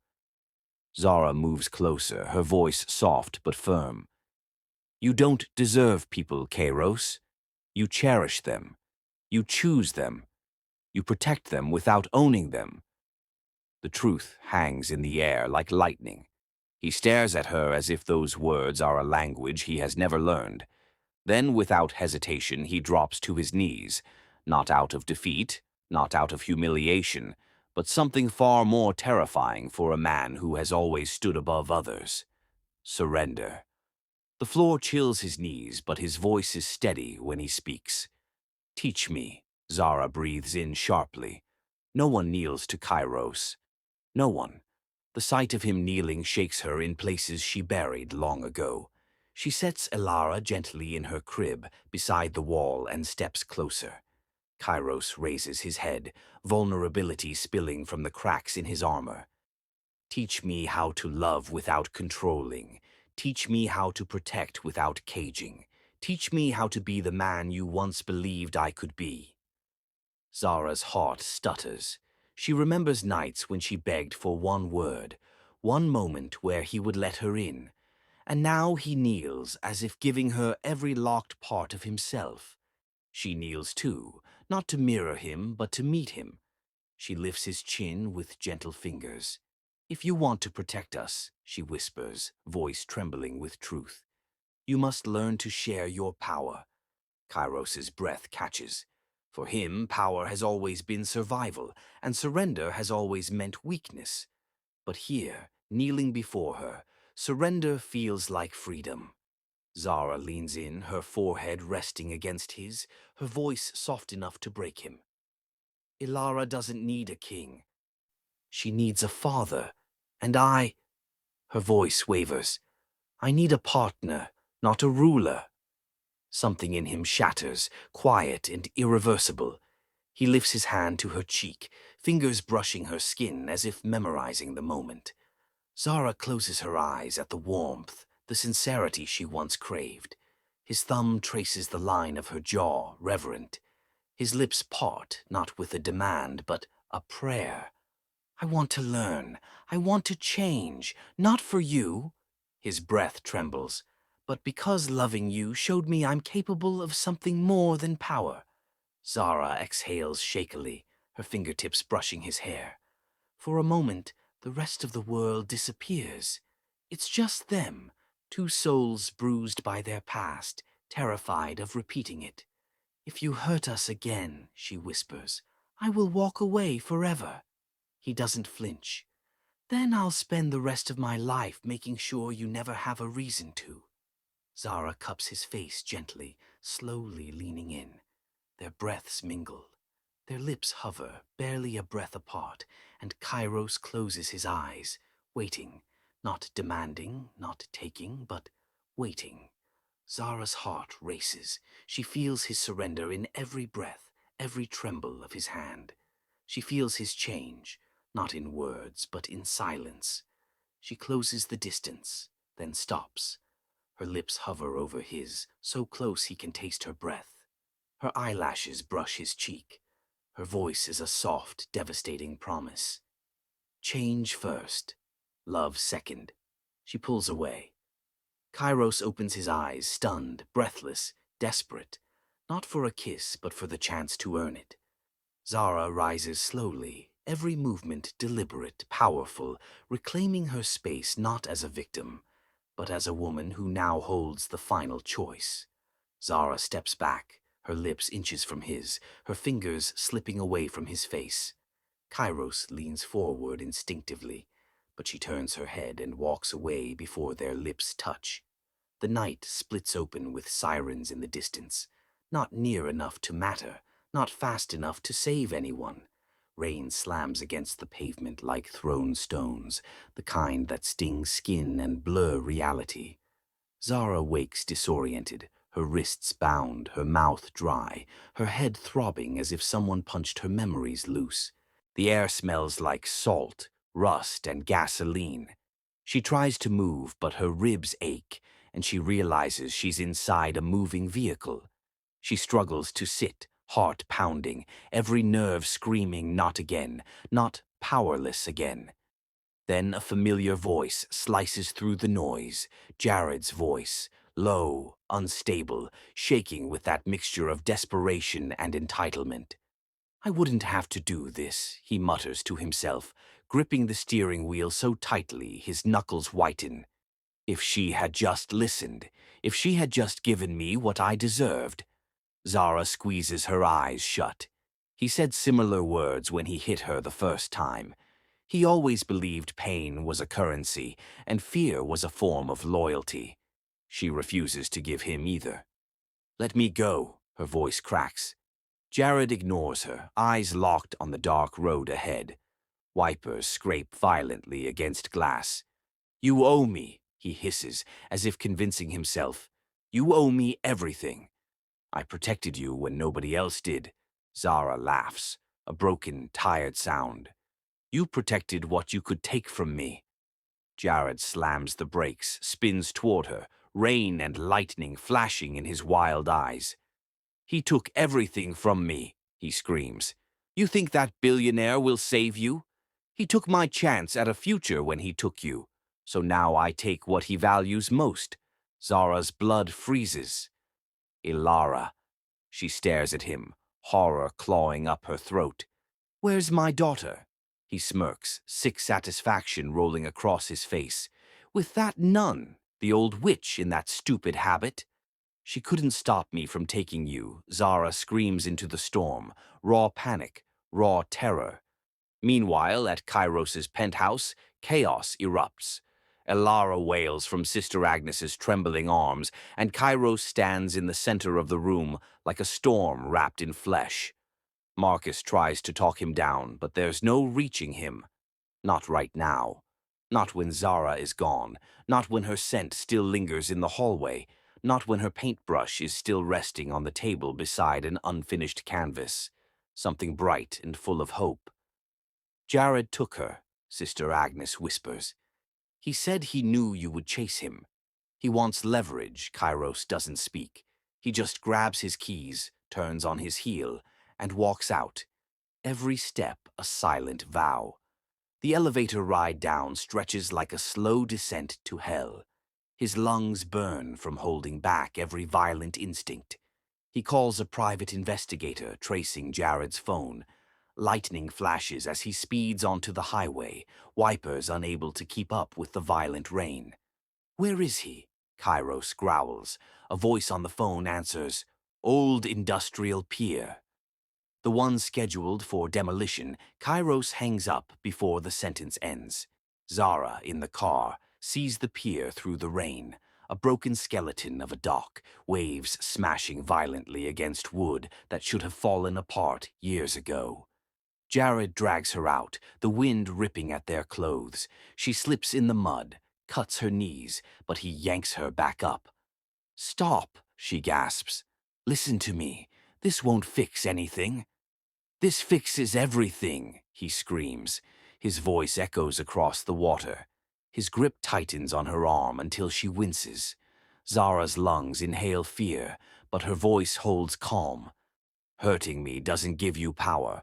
Speaker 1: Zara moves closer, her voice soft but firm. You don't deserve people, Kairos. You cherish them. You choose them. You protect them without owning them. The truth hangs in the air like lightning. He stares at her as if those words are a language he has never learned. Then, without hesitation, he drops to his knees, not out of defeat, not out of humiliation, but something far more terrifying for a man who has always stood above others. Surrender. The floor chills his knees, but his voice is steady when he speaks. Teach me, Zara breathes in sharply. No one kneels to Kairos. No one. The sight of him kneeling shakes her in places she buried long ago. She sets Ilara gently in her crib beside the wall and steps closer. Kairos raises his head, vulnerability spilling from the cracks in his armor. Teach me how to love without controlling. Teach me how to protect without caging. Teach me how to be the man you once believed I could be. Zara's heart stutters. She remembers nights when she begged for one word, one moment where he would let her in. And now he kneels as if giving her every locked part of himself. She kneels too, not to mirror him, but to meet him. She lifts his chin with gentle fingers. If you want to protect us, she whispers, voice trembling with truth, you must learn to share your power. Kairos's breath catches. For him, power has always been survival, and surrender has always meant weakness. But here, kneeling before her, surrender feels like freedom. Zara leans in, her forehead resting against his, her voice soft enough to break him. Ilara doesn't need a king. She needs a father. And I... Her voice wavers. I need a partner, not a ruler. Something in him shatters, quiet and irreversible. He lifts his hand to her cheek, fingers brushing her skin as if memorizing the moment. Zara closes her eyes at the warmth, the sincerity she once craved. His thumb traces the line of her jaw, reverent. His lips part, not with a demand, but a prayer. I want to learn. I want to change. Not for you. His breath trembles. But because loving you showed me I'm capable of something more than power. Zara exhales shakily, her fingertips brushing his hair. For a moment, the rest of the world disappears. It's just them, two souls bruised by their past, terrified of repeating it. If you hurt us again, she whispers, I will walk away forever. He doesn't flinch. Then I'll spend the rest of my life making sure you never have a reason to. Zara cups his face gently, slowly leaning in. Their breaths mingle. Their lips hover, barely a breath apart, and Kairos closes his eyes, waiting, not demanding, not taking, but waiting. Zara's heart races. She feels his surrender in every breath, every tremble of his hand. She feels his change, not in words, but in silence. She closes the distance, then stops. Her lips hover over his, so close he can taste her breath. Her eyelashes brush his cheek. Her voice is a soft, devastating promise. Change first, love second. She pulls away. Kairos opens his eyes, stunned, breathless, desperate, not for a kiss, but for the chance to earn it. Zara rises slowly, every movement deliberate, powerful, reclaiming her space not as a victim, but as a woman who now holds the final choice. Zara steps back, her lips inches from his, her fingers slipping away from his face. Kairos leans forward instinctively, but she turns her head and walks away before their lips touch. The night splits open with sirens in the distance, not near enough to matter, not fast enough to save anyone. Rain slams against the pavement like thrown stones, the kind that sting skin and blur reality. Zara wakes disoriented, her wrists bound, her mouth dry, her head throbbing as if someone punched her memories loose. The air smells like salt, rust, and gasoline. She tries to move, but her ribs ache, and she realizes she's inside a moving vehicle. She struggles to sit, heart pounding, every nerve screaming not again, not powerless again. Then a familiar voice slices through the noise, Jared's voice, low, unstable, shaking with that mixture of desperation and entitlement. I wouldn't have to do this, he mutters to himself, gripping the steering wheel so tightly his knuckles whiten. If she had just listened, if she had just given me what I deserved. Zara squeezes her eyes shut. He said similar words when he hit her the first time. He always believed pain was a currency, and fear was a form of loyalty. She refuses to give him either. Let me go, her voice cracks. Jared ignores her, eyes locked on the dark road ahead. Wipers scrape violently against glass. You owe me, he hisses, as if convincing himself. You owe me everything. I protected you when nobody else did. Zara laughs, a broken, tired sound. You protected what you could take from me. Jared slams the brakes, spins toward her, rain and lightning flashing in his wild eyes. He took everything from me, he screams. You think that billionaire will save you? He took my chance at a future when he took you. So now I take what he values most. Zara's blood freezes. Ilara. She stares at him, horror clawing up her throat. Where's my daughter? He smirks, sick satisfaction rolling across his face. With that nun, the old witch in that stupid habit. She couldn't stop me from taking you, Zara screams into the storm, raw panic, raw terror. Meanwhile, at Kairos's penthouse, chaos erupts. Elara wails from Sister Agnes's trembling arms, and Kairos stands in the center of the room like a storm wrapped in flesh. Marcus tries to talk him down, but there's no reaching him. Not right now. Not when Zara is gone. Not when her scent still lingers in the hallway. Not when her paintbrush is still resting on the table beside an unfinished canvas, something bright and full of hope. Jared took her, Sister Agnes whispers. He said he knew you would chase him. He wants leverage, Kairos doesn't speak. He just grabs his keys, turns on his heel, and walks out. Every step a silent vow. The elevator ride down stretches like a slow descent to hell. His lungs burn from holding back every violent instinct. He calls a private investigator, tracing Jared's phone. Lightning flashes as he speeds onto the highway, wipers unable to keep up with the violent rain. Where is he? Kairos growls. A voice on the phone answers, Old Industrial Pier. The one scheduled for demolition, Kairos hangs up before the sentence ends. Zara, in the car, sees the pier through the rain, a broken skeleton of a dock, waves smashing violently against wood that should have fallen apart years ago. Jared drags her out, the wind ripping at their clothes. She slips in the mud, cuts her knees, but he yanks her back up. Stop, she gasps. Listen to me. This won't fix anything. This fixes everything, he screams. His voice echoes across the water. His grip tightens on her arm until she winces. Zara's lungs inhale fear, but her voice holds calm. Hurting me doesn't give you power.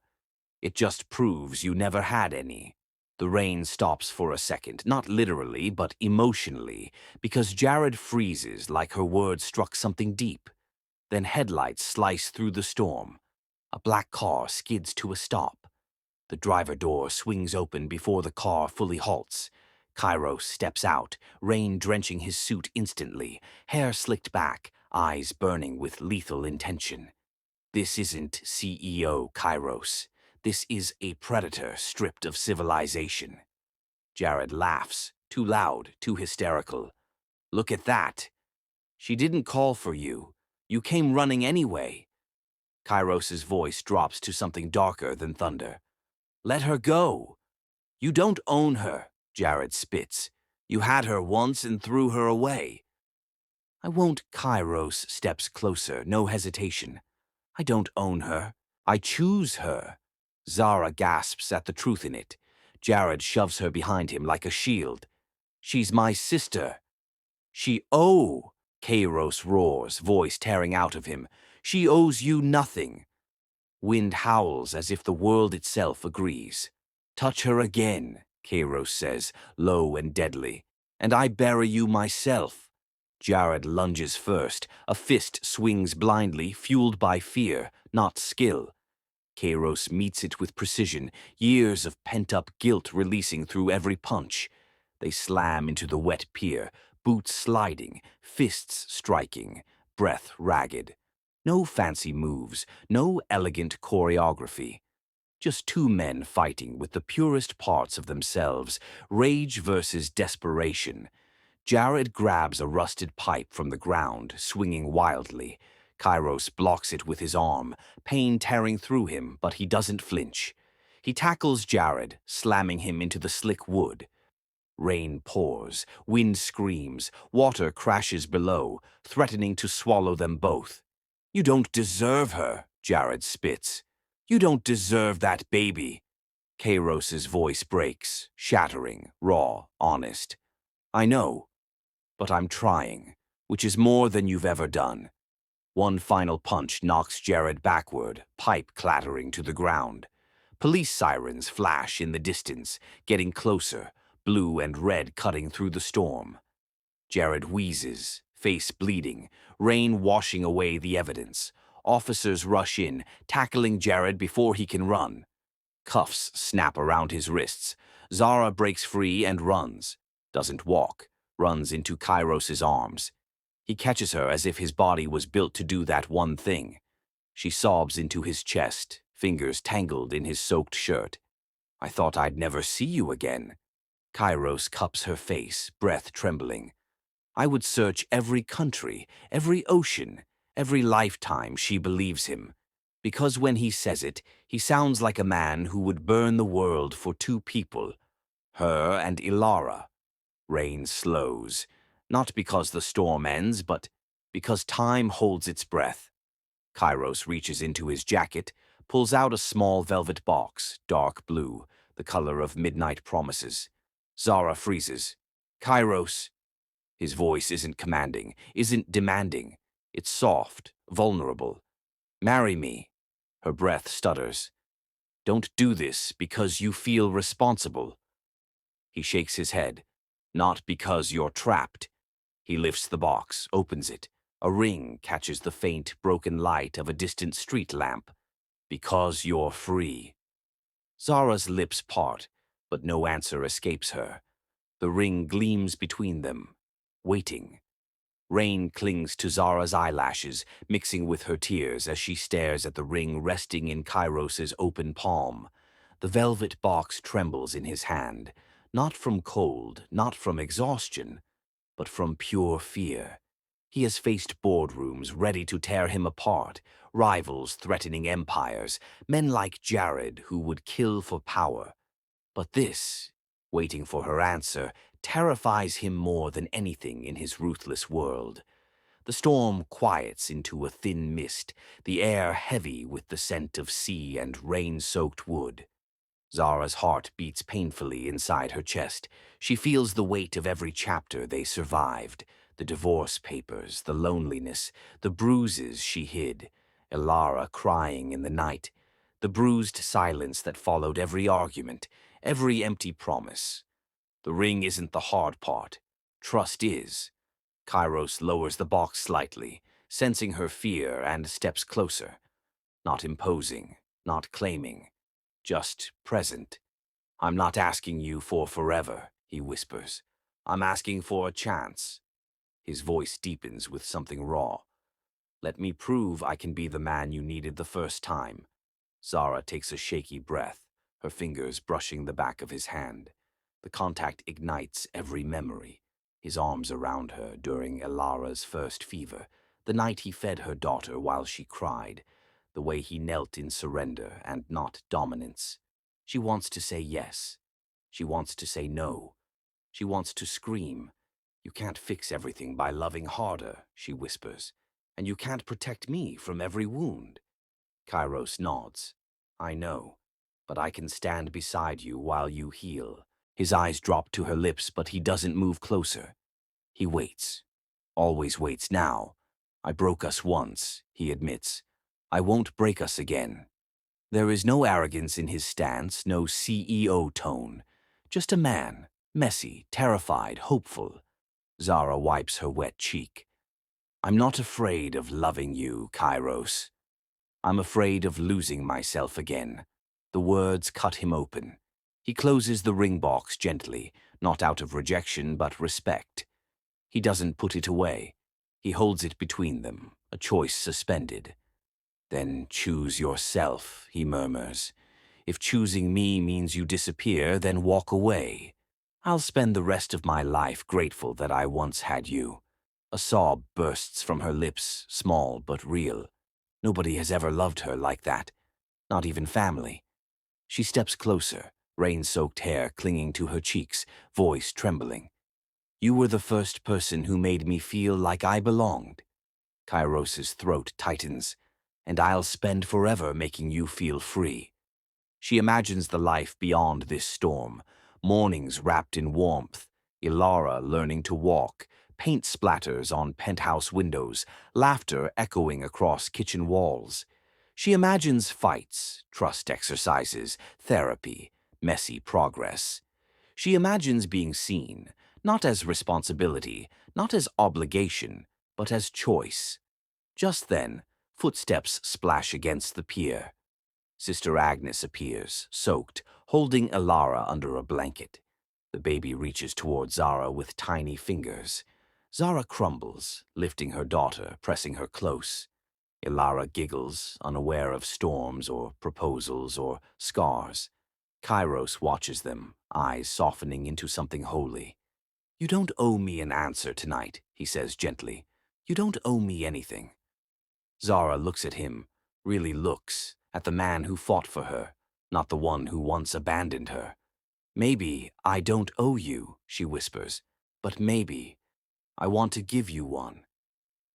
Speaker 1: It just proves you never had any. The rain stops for a second, not literally, but emotionally, because Jared freezes like her words struck something deep. Then headlights slice through the storm. A black car skids to a stop. The driver door swings open before the car fully halts. Kairos steps out, rain drenching his suit instantly, hair slicked back, eyes burning with lethal intention. This isn't CEO Kairos. This is a predator stripped of civilization. Jared laughs, too loud, too hysterical. Look at that. She didn't call for you. You came running anyway. Kairos's voice drops to something darker than thunder. Let her go. You don't own her, Jared spits. You had her once and threw her away. I won't. Kairos steps closer, no hesitation. I don't own her. I choose her. Zara gasps at the truth in it. Jared shoves her behind him like a shield. She's my sister. Kairos roars, voice tearing out of him. She owes you nothing. Wind howls as if the world itself agrees. Touch her again, Kairos says, low and deadly, and I bury you myself. Jared lunges first. A fist swings blindly, fueled by fear, not skill. Kairos meets it with precision, years of pent-up guilt releasing through every punch. They slam into the wet pier, boots sliding, fists striking, breath ragged. No fancy moves, no elegant choreography. Just two men fighting with the purest parts of themselves, rage versus desperation. Jared grabs a rusted pipe from the ground, swinging wildly. Kairos blocks it with his arm, pain tearing through him, but he doesn't flinch. He tackles Jared, slamming him into the slick wood. Rain pours, wind screams, water crashes below, threatening to swallow them both. You don't deserve her, Jared spits. You don't deserve that baby. Kairos's voice breaks, shattering, raw, honest. I know, but I'm trying, which is more than you've ever done. One final punch knocks Jared backward, pipe clattering to the ground. Police sirens flash in the distance, getting closer, blue and red cutting through the storm. Jared wheezes, face bleeding, rain washing away the evidence. Officers rush in, tackling Jared before he can run. Cuffs snap around his wrists. Zara breaks free and runs. Doesn't walk, runs into Kairos's arms. He catches her as if his body was built to do that one thing. She sobs into his chest, fingers tangled in his soaked shirt. I thought I'd never see you again. Kairos cups her face, breath trembling. I would search every country, every ocean, every lifetime she believes him. Because when he says it, he sounds like a man who would burn the world for two people, her and Ilara. Rain slows, not because the storm ends, but Because time holds its breath. Kairos reaches into his jacket, pulls out a small velvet box, dark blue, the color of midnight promises. Zara freezes. Kairos. His voice isn't commanding, isn't demanding. It's soft, vulnerable. Marry me. Her breath stutters. Don't do this because you feel responsible. He shakes his head. Not because you're trapped. He lifts the box, opens it. A ring catches the faint, broken light of a distant street lamp. Because you're free. Zara's lips part, but no answer escapes her. The ring gleams between them, waiting. Rain clings to Zara's eyelashes, mixing with her tears as she stares at the ring resting in Kairos's open palm. The velvet box trembles in his hand, not from cold, not from exhaustion, but from pure fear. He has faced boardrooms ready to tear him apart, rivals threatening empires, men like Jared who would kill for power. But this, waiting for her answer, terrifies him more than anything in his ruthless world. The storm quiets into a thin mist, the air heavy with the scent of sea and rain-soaked wood. Zara's heart beats painfully inside her chest. She feels the weight of every chapter they survived, the divorce papers, the loneliness, the bruises she hid, Elara crying in the night, the bruised silence that followed every argument, every empty promise. The ring isn't the hard part. Trust is. Kairos lowers the box slightly, sensing her fear, and steps closer. Not imposing, not claiming, just present. I'm not asking you for forever, he whispers. I'm asking for a chance. His voice deepens with something raw. Let me prove I can be the man you needed the first time. Zara takes a shaky breath, her fingers brushing the back of his hand. The contact ignites every memory. His arms around her during Elara's first fever, the night he fed her daughter while she cried, the way he knelt in surrender and not dominance. She wants to say yes. She wants to say no. She wants to scream. You can't fix everything by loving harder, she whispers, and you can't protect me from every wound. Kairos nods. I know, but I can stand beside you while you heal. His eyes drop to her lips, but he doesn't move closer. He waits. Always waits now. I broke us once, he admits. I won't break us again. There is no arrogance in his stance, no CEO tone. Just a man, messy, terrified, hopeful. Zara wipes her wet cheek. I'm not afraid of loving you, Kairos. I'm afraid of losing myself again. The words cut him open. He closes the ring box gently, not out of rejection but respect. He doesn't put it away. He holds it between them, a choice suspended. Then choose yourself, he murmurs. If choosing me means you disappear, then walk away. I'll spend the rest of my life grateful that I once had you. A sob bursts from her lips, small but real. Nobody has ever loved her like that, not even family. She steps closer, rain-soaked hair clinging to her cheeks, voice trembling. You were the first person who made me feel like I belonged. Kairos's throat tightens, and I'll spend forever making you feel free. She imagines the life beyond this storm, mornings wrapped in warmth, Ilara learning to walk, paint splatters on penthouse windows, laughter echoing across kitchen walls. She imagines fights, trust exercises, therapy, messy progress. She imagines being seen, not as responsibility, not as obligation, but as choice. Just then, footsteps splash against the pier. Sister Agnes appears, soaked, holding Elara under a blanket. The baby reaches toward Zara with tiny fingers. Zara crumbles, lifting her daughter, pressing her close. Elara giggles, unaware of storms or proposals or scars. Kairos watches them, eyes softening into something holy. You don't owe me an answer tonight, he says gently. You don't owe me anything. Zara looks at him, really looks, at the man who fought for her, not the one who once abandoned her. Maybe I don't owe you, she whispers, but maybe I want to give you one.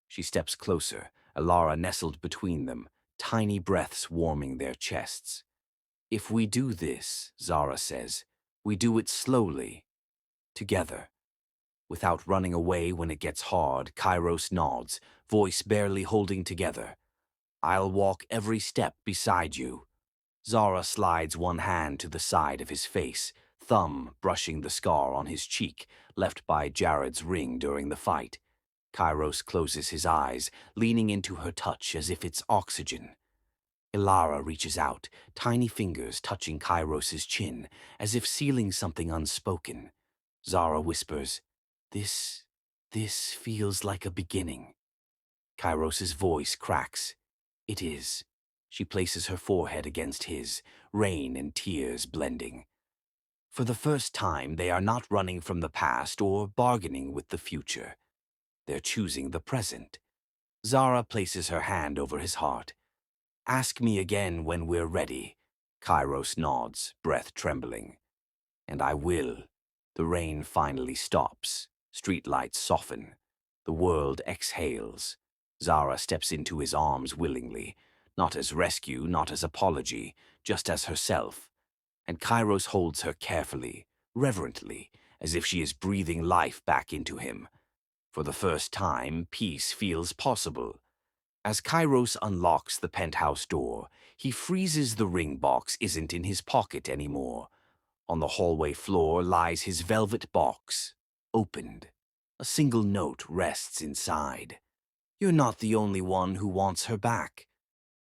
Speaker 1: She steps closer, Elara nestled between them, tiny breaths warming their chests. If we do this, Zara says, we do it slowly, together. Without running away when it gets hard, Kairos nods, voice barely holding together. I'll walk every step beside you. Zara slides one hand to the side of his face, thumb brushing the scar on his cheek, left by Jared's ring during the fight. Kairos closes his eyes, leaning into her touch as if it's oxygen. Elara reaches out, tiny fingers touching Kairos's chin, as if sealing something unspoken. Zara whispers, This feels like a beginning. Kairos's voice cracks. It is. She places her forehead against his, rain and tears blending. For the first time, they are not running from the past or bargaining with the future. They're choosing the present. Zara places her hand over his heart. Ask me again when we're ready. Kairos nods, breath trembling. And I will. The rain finally stops. Streetlights soften. The world exhales. Zara steps into his arms willingly, not as rescue, not as apology, just as herself. And Kairos holds her carefully, reverently, as if she is breathing life back into him. For the first time, peace feels possible. As Kairos unlocks the penthouse door, he freezes the ring box isn't in his pocket anymore. On the hallway floor lies his velvet box, opened. A single note rests inside. You're not the only one who wants her back.